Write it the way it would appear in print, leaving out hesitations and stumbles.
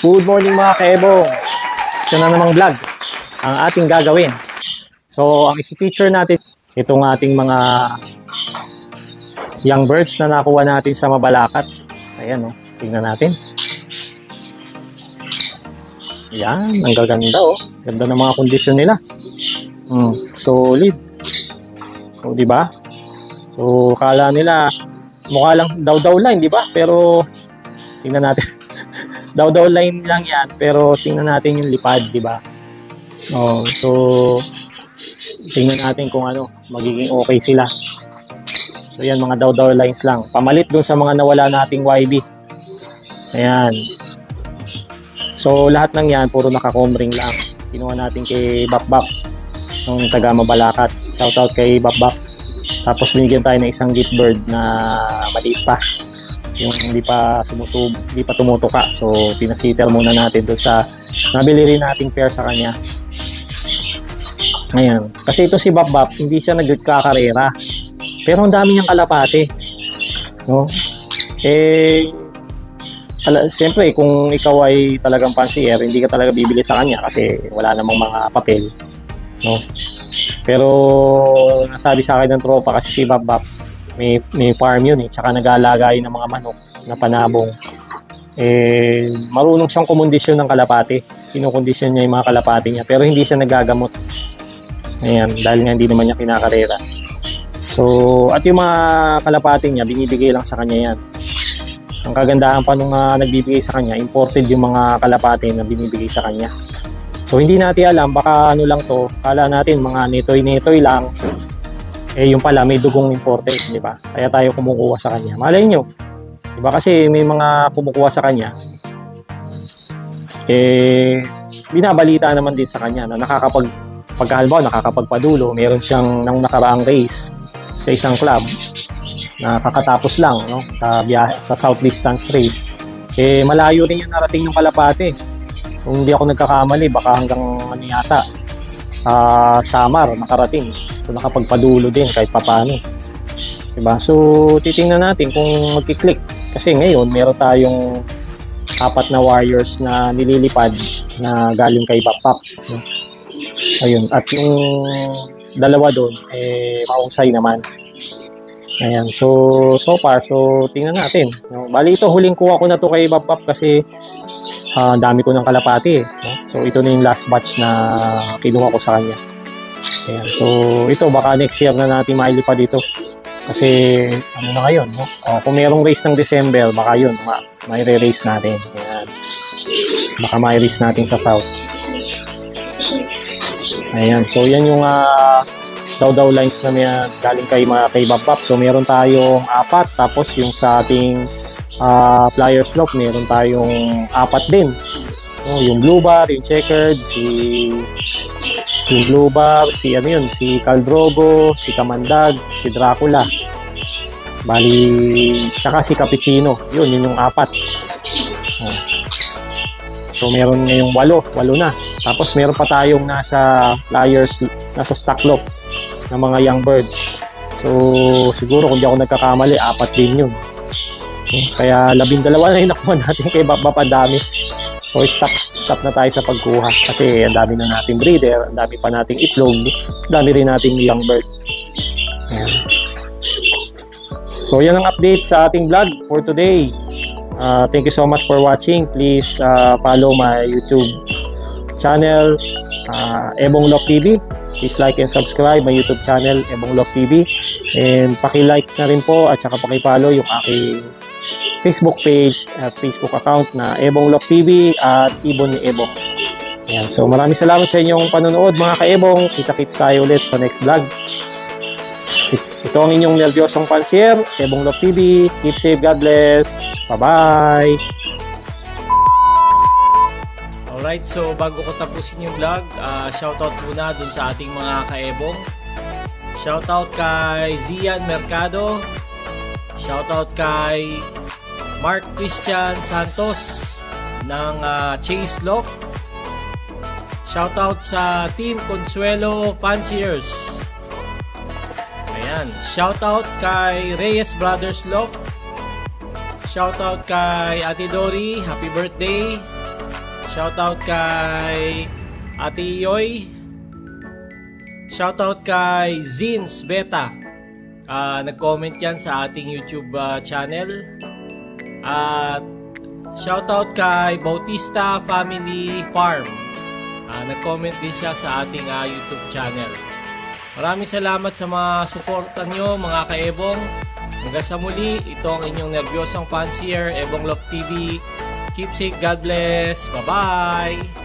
Good morning mga kaebong. Isa na namang vlog ang ating gagawin. So ang i-feature natin itong ating mga young birds na nakuha natin sa Mabalacat. Ayan oh, tingnan natin. Ayan, ang gaganda oh. Ganda ng mga kondisyon nila. Solid. So di ba? So kala nila mukha lang daw line, di ba? Pero tingnan natin. daw line lang yan, pero tingnan natin yung lipad, di ba? Oh, so tingnan natin kung ano, magiging okay sila. So yan, mga daw lines lang. Pamalit dun sa mga nawala nating YB. Ayan. So lahat ng yan, puro naka-comring lang. Kinuha natin kay Bap, ng taga Mabalacat. Shoutout kay Bap. Tapos binigyan tayo ng isang gift bird na maliit pa. Yung hindi pa tumutuka. So pinasiter muna natin doon sa nabili rin nating pair sa kanya. Ayan. Kasi ito si Bap, hindi siya nagkakarera. Pero ang dami niyang kalapate. No? Siyempre kung ikaw ay talagang pansier, hindi ka talaga bibili sa kanya kasi wala namang mga papel. No? Pero nasabi sa akin ng tropa kasi si Bap may farm yun tsaka nag-aalaga yun ng mga manok na panabong. Marunong siyang kumondisyon ng kalapate. Kinukondisyon niya yung mga kalapate niya pero hindi siya nagagamot. Ayan, dahil nga hindi naman niya kinakarera. So, at yung mga kalapate niya binibigay lang sa kanya yan. Ang kagandahan pa nung nagbibigay sa kanya, imported yung mga kalapate na binibigay sa kanya. So hindi natin alam, baka ano lang to, kala natin mga netoy lang. Yung pala may dugong imported, di ba? Kaya tayo kumukuha sa kanya. Malay nyo, di ba? Kasi may mga kumukuha sa kanya. Binabalita naman din sa kanya na nakakapagpadulo, meron siyang nang nakaraang race sa isang club na kakatapos lang, no? Sa South Distance race. Malayo rin yung narating ng kalapate. Kung hindi ako nagkakamali, baka hanggang yata Samar nakarating. So nakapagpadulo din kahit papaano. Diba? So titingnan natin kung magki-click. Kasi ngayon meron tayong 4 na warriors na nililipad na galing kay Bap. Ayun. At yung dalawa doon, mahusay naman. Ayan. So far, tingnan natin. Bali ito, huling kuha ko na to kay Bap kasi dami ko ng kalapati. So ito na yung last batch na kinuha ko sa kanya. Ayan. So ito, baka next year na natin mailipad dito. Kasi ano na ngayon, no? Kung mayroong race ng December, baka yun, may re-race natin. Ayan. Baka may race natin sa South. Ayan. So yan yung daw lines na may galing kay Bap. So meron tayong 4, tapos yung sa ating Flyers Lock meron tayong 4 din. Yung Blue Bar, yung Checkered, yung Blue Bar, si Caldrogo, si Kamandag, si Dracula. Bali, tsaka si Cappuccino. Yun yung 4. So meron ngayong 8 na. Tapos meron pa tayong nasa Flyers, nasa stock lock ng mga young birds. So siguro kung di ako nagkakamali, 4 din yun. Kaya 12 na yung nakuha natin kay Bap, ang dami. So stop na tayo sa pagkuha kasi ang dami na nating breeder, ang dami pa nating itlog, ang dami rin nating young bird. Ayan. So yan ang update sa ating vlog for today. Thank you so much for watching. Please follow my YouTube channel, Ebong Lock TV. Please like and subscribe my YouTube channel, Ebong Lock TV. And paki-like na rin po at saka paki-follow yung aking Facebook page at Facebook account na Ebong Lock TV at Ibon ni Ebong. Ayan. So maraming salamat sa inyong panonood mga ka-Ebong. Kita-kits tayo ulit sa next vlog. Ito ang inyong nervyosong pansier, Ebong Lock TV. Keep safe, God bless. Bye-bye. Alright, so bago ko tapusin yung vlog, shoutout muna dun sa ating mga ka-Ebong. Shoutout kay Zian Mercado. Shoutout kay Mark Christian Santos ng Chase Loft. Shoutout sa Team Consuelo Fanciers. Ayan. Shoutout kay Reyes Brothers Loft. Shoutout kay Ate Dory. Happy birthday. Shoutout kay Ate Yoy. Shoutout kay Zins Beta. Nag-comment yan sa ating YouTube channel. At shoutout kay Bautista Family Farm. Nag-comment din siya sa ating YouTube channel. Maraming salamat sa mga suporta nyo mga ka-Ebong. Hanggang sa muli, ito ang inyong nervyosong fancier, Ebong Love TV. Keep safe, God bless. Bye-bye!